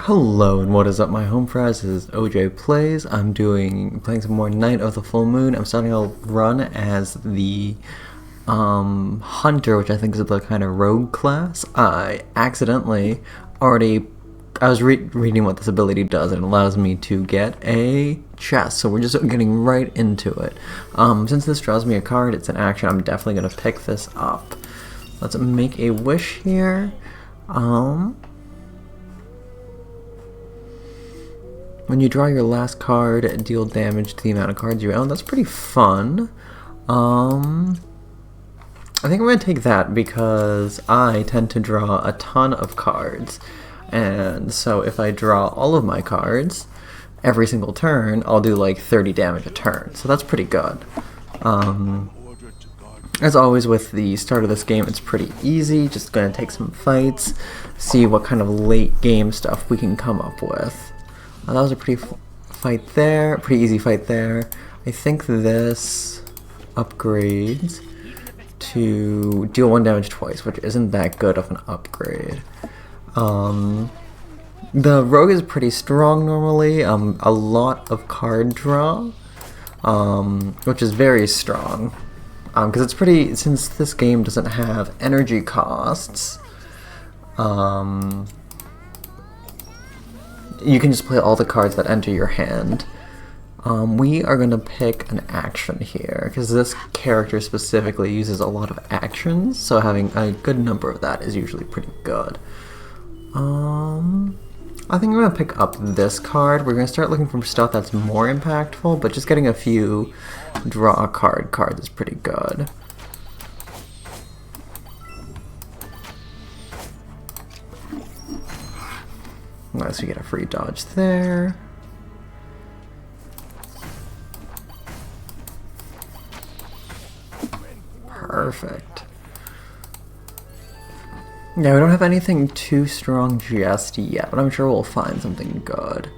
Hello and what is up, my home friends? This is OJplays. I'm playing some more Night of the Full Moon. I'm starting a run as the Hunter, which I think is the kind of rogue class. I was reading what this ability does, and it allows me to get a chest, so we're just getting right into it. Since this draws me a card, it's an action, I'm definitely going to pick this up. Let's make a wish here. When you draw your last card, deal damage to the amount of cards you own. That's pretty fun. I think I'm going to take that because I tend to draw a ton of cards. And so if I draw all of my cards every single turn, I'll do like 30 damage a turn. So that's pretty good. As always with the start of this game, it's pretty easy. Just going to take some fights, see what kind of late game stuff we can come up with. That was a pretty easy fight there. I think this upgrades to deal 1 damage twice, which isn't that good of an upgrade. The rogue is pretty strong normally, a lot of card draw, which is very strong, because since this game doesn't have energy costs, you can just play all the cards that enter your hand. We are going to pick an action here, because this character specifically uses a lot of actions, so having a good number of that is usually pretty good. I think I'm going to pick up this card. We're going to start looking for stuff that's more impactful, but just getting a few draw a card cards is pretty good. Nice, we get a free dodge there. Perfect. Yeah, we don't have anything too strong just yet, but I'm sure we'll find something good.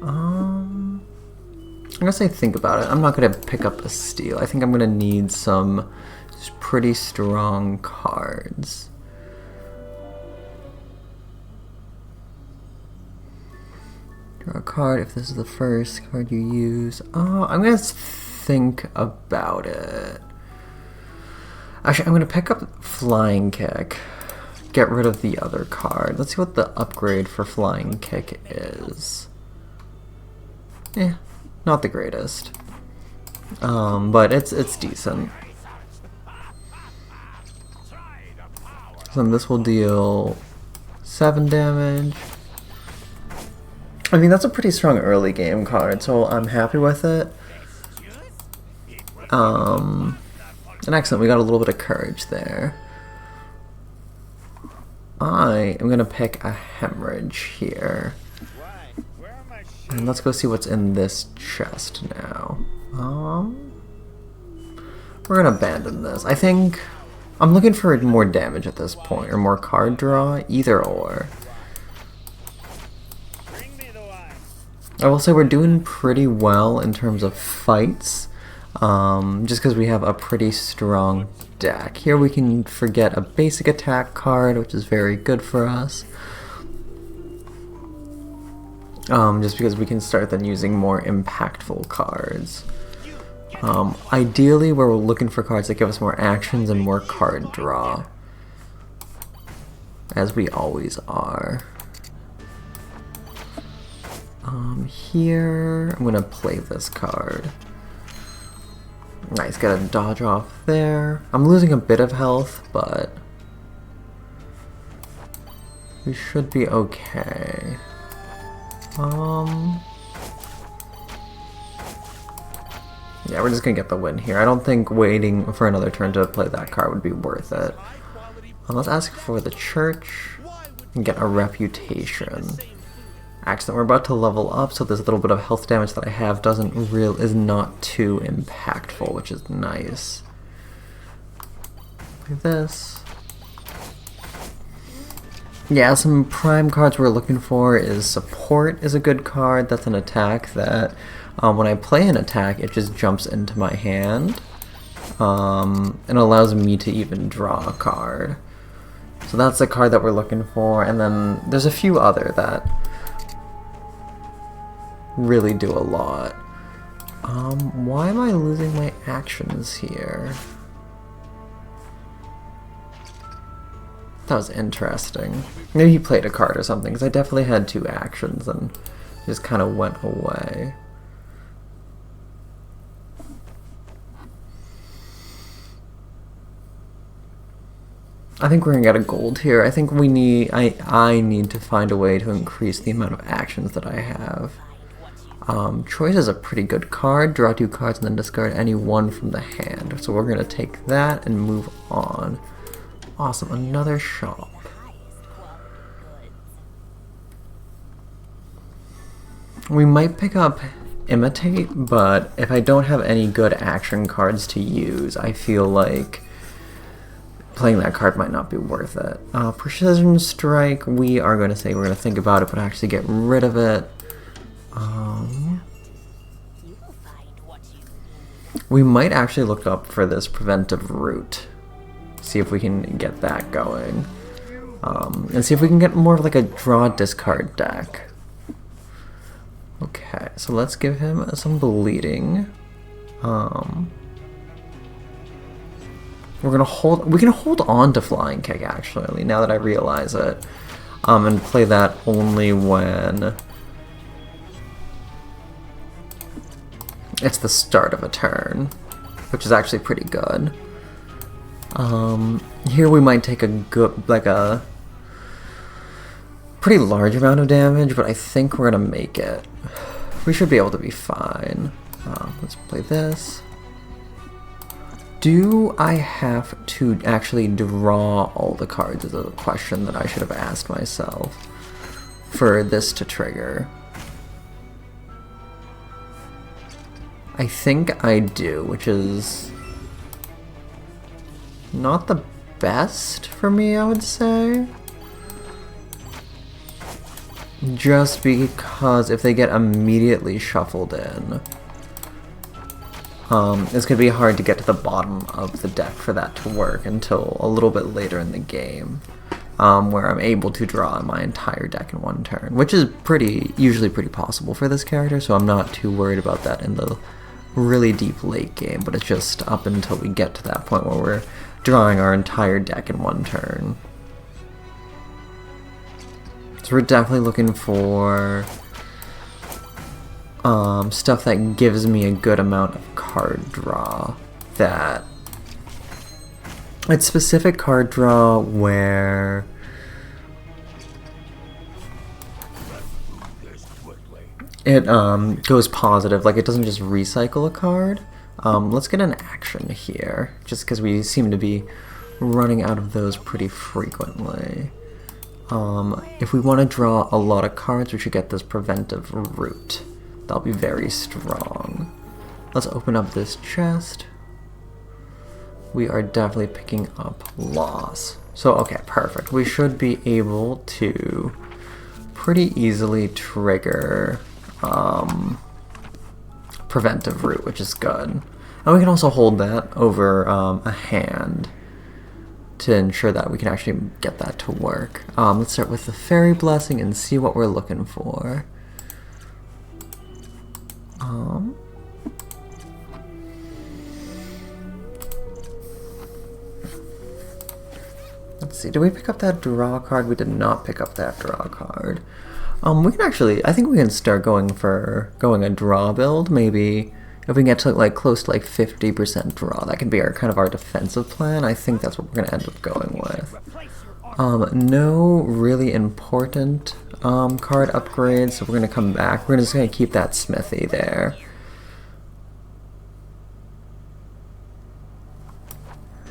I'm gonna say think about it. I'm not gonna pick up a steal. I think I'm gonna need some pretty strong cards. Draw a card if this is the first card you use. I'm gonna think about it. Actually, I'm gonna pick up Flying Kick. Get rid of the other card. Let's see what the upgrade for Flying Kick is. Not the greatest. But it's decent. So this will deal 7 damage. I mean, that's a pretty strong early game card, so I'm happy with it. And excellent, we got a little bit of courage there. I am going to pick a Hemorrhage here. And let's go see what's in this chest now. We're going to abandon this. I think I'm looking for more damage at this point, or more card draw, either or. I will say we're doing pretty well in terms of fights, just because we have a pretty strong deck. Here we can forget a basic attack card, which is very good for us, just because we can start then using more impactful cards. Ideally, we're looking for cards that give us more actions and more card draw, as we always are. Here, I'm going to play this card. Nice, got a dodge off there. I'm losing a bit of health, but we should be okay. Yeah, we're just gonna get the win here. I don't think waiting for another turn to play that card would be worth it. Let's ask for the church and get a reputation. Excellent, we're about to level up, so this little bit of health damage that I have is not too impactful, which is nice. Like this. Yeah, some prime cards we're looking for is Support is a good card. That's an attack that when I play an attack, it just jumps into my hand and allows me to even draw a card. So that's the card that we're looking for, and then there's a few other that really do a lot. Why am I losing my actions here? That was interesting. Maybe he played a card or something, because I definitely had 2 actions and just kind of went away. I think we're gonna get a gold here. I think we need, I need to find a way to increase the amount of actions that I have. Choice is a pretty good card. Draw 2 cards and then discard any 1 from the hand. So we're gonna take that and move on. Awesome, another shop. We might pick up Imitate, but if I don't have any good action cards to use, I feel like playing that card might not be worth it. Precision Strike, we are going to say we're going to think about it, but actually get rid of it. We might actually look up for this Preventive Root. See if we can get that going. And see if we can get more of like a draw discard deck. Okay, so let's give him some bleeding. We can hold on to Flying Kick actually, now that I realize it. And play that only when it's the start of a turn, which is actually pretty good. Here we might take a good, like a pretty large amount of damage, but I think we're gonna make it. We should be able to be fine. Let's play this. Do I have to actually draw all the cards is a question that I should have asked myself for this to trigger. I think I do, which is not the best for me, I would say. Just because if they get immediately shuffled in, it's going to be hard to get to the bottom of the deck for that to work until a little bit later in the game, where I'm able to draw my entire deck in one turn, which is usually pretty possible for this character, so I'm not too worried about that in the really deep late game, but it's just up until we get to that point where we're drawing our entire deck in one turn. So we're definitely looking for stuff that gives me a good amount of card draw. It's specific card draw where it goes positive, like it doesn't just recycle a card. Let's get an action here, just because we seem to be running out of those pretty frequently. If we want to draw a lot of cards, we should get this Preventive Root. That'll be very strong. Let's open up this chest. We are definitely picking up loss. So, okay, perfect. We should be able to pretty easily trigger Preventive Root, which is good. And we can also hold that over a hand to ensure that we can actually get that to work. Let's start with the Fairy Blessing and see what we're looking for. Let's see, did we pick up that draw card? We did not pick up that draw card. We can actually, I think we can start going a draw build, maybe. If we can get to like close to like 50% draw, that can be kind of our defensive plan. I think that's what we're going to end up going with. No really important card upgrades, so we're going to come back. We're just going to keep that Smithy there.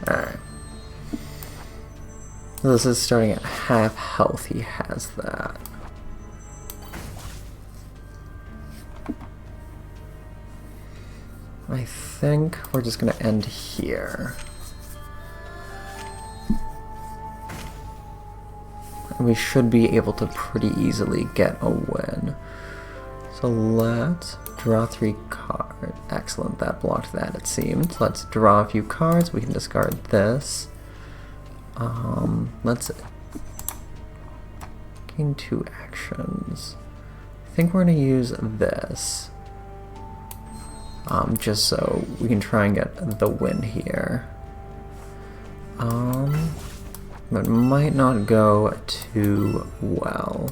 Alright. So this is starting at half health, he has that. I think we're just going to end here. And we should be able to pretty easily get a win. So let's draw 3 cards. Excellent, that blocked that it seemed. Let's draw a few cards. We can discard this. Let's gain 2 actions. think we're going to use this. Just so we can try and get the win here. But might not go too well.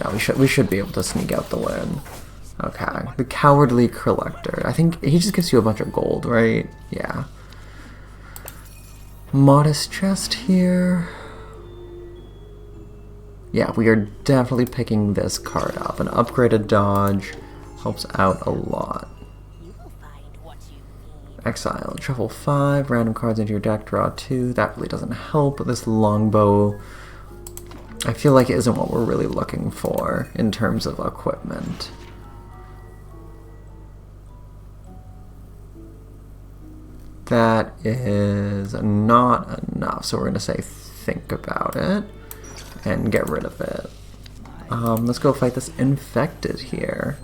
No, we should be able to sneak out the win. Okay, the Cowardly Collector. I think he just gives you a bunch of gold, right? Yeah. Modest chest here. Yeah, we are definitely picking this card up. An upgraded dodge helps out a lot. Exile. Shuffle 5, random cards into your deck, draw 2. That really doesn't help. This longbow, I feel like it isn't what we're really looking for in terms of equipment. That is not enough, so we're going to say think about it and get rid of it. Let's go fight this infected here.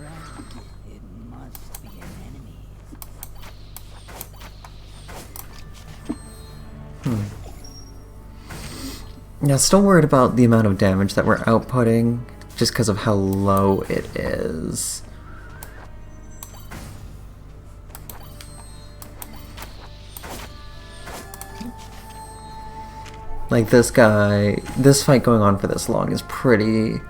Yeah, still worried about the amount of damage that we're outputting, just because of how low it is. Like this guy, this fight going on for this long is pretty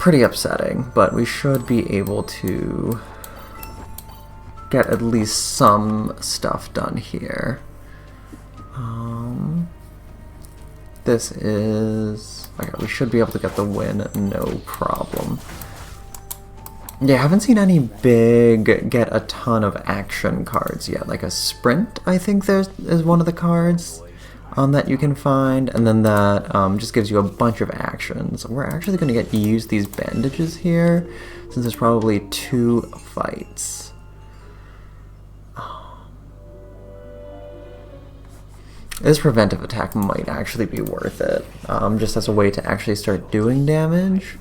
upsetting, but we should be able to get at least some stuff done here. This is... okay, we should be able to get the win, no problem. Yeah, I haven't seen any big get a ton of action cards yet. Like a sprint, I think is one of the cards that you can find, and then that just gives you a bunch of actions. We're actually going to use these bandages here, since there's probably 2 fights. This preventive attack might actually be worth it, just as a way to actually start doing damage.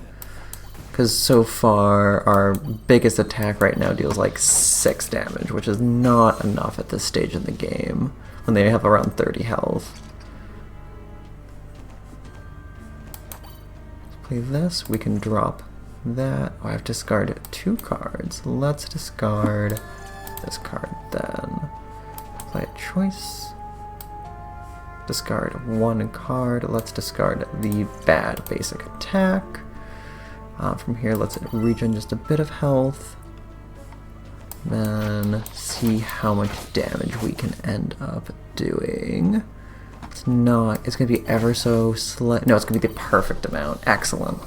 Because so far, our biggest attack right now deals like 6 damage, which is not enough at this stage in the game, when they have around 30 health. Let's play this, we can drop that. Oh, I have discarded 2 cards. Let's discard this card then. Play a choice. Discard 1 card. Let's discard the bad basic attack. From here, let's regen just a bit of health. Then see how much damage we can end up doing. It's not, it's going to be ever so slight. No, it's going to be the perfect amount. Excellent.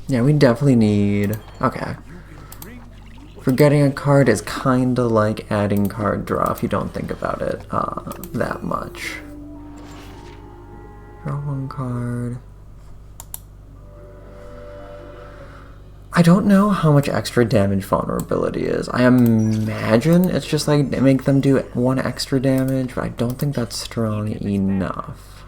Yeah, we definitely need, okay. Forgetting a card is kinda like adding card draw if you don't think about it that much. Draw 1 card. I don't know how much extra damage vulnerability is. I imagine it's just like make them do 1 extra damage, but I don't think that's strong enough.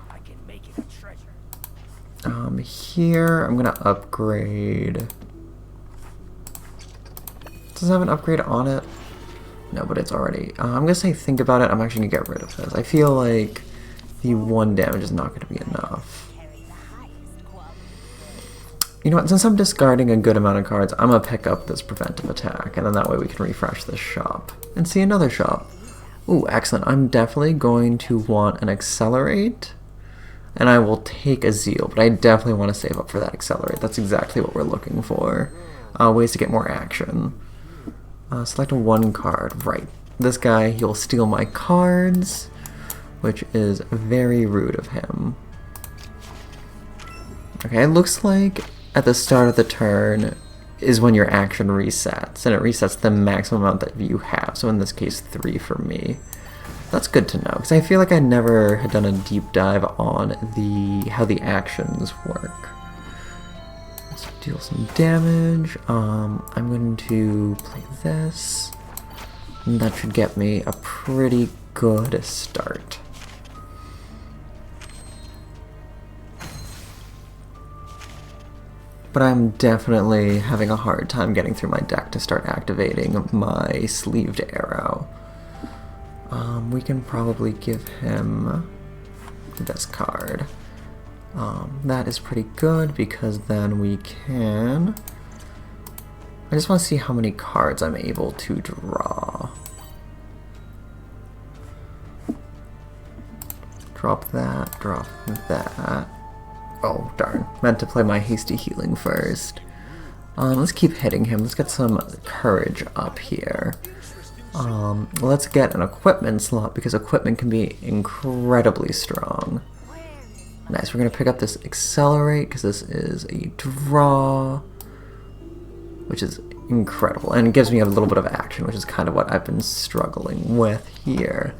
Here I'm gonna upgrade. Does it have an upgrade on it? No, but it's already... I'm gonna say think about it. I'm actually gonna get rid of this. I feel like the 1 damage is not gonna be enough. You know what? Since I'm discarding a good amount of cards, I'm gonna pick up this preventive attack, and then that way we can refresh this shop and see another shop. Ooh, excellent. I'm definitely going to want an accelerate, and I will take a zeal, but I definitely want to save up for that accelerate. That's exactly what we're looking for. Ways to get more action. Select 1 card. Right. This guy, he'll steal my cards, which is very rude of him. Okay, it looks like at the start of the turn is when your action resets, and it resets the maximum amount that you have. So in this case, 3 for me. That's good to know, because I feel like I never had done a deep dive on how the actions work. Let's deal some damage. I'm going to play this. And that should get me a pretty good start. But I'm definitely having a hard time getting through my deck to start activating my sleeved arrow. We can probably give him this card. That is pretty good because then we can... I just want to see how many cards I'm able to draw. Drop that, drop that. Oh, darn. Meant to play my hasty healing first. Let's keep hitting him. Let's get some courage up here. Let's get an equipment slot because equipment can be incredibly strong. Nice, we're going to pick up this accelerate because this is a draw, which is incredible. And it gives me a little bit of action, which is kind of what I've been struggling with here.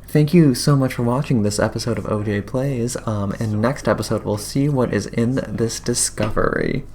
Thank you so much for watching this episode of OJ Plays, and next episode we'll see what is in this discovery.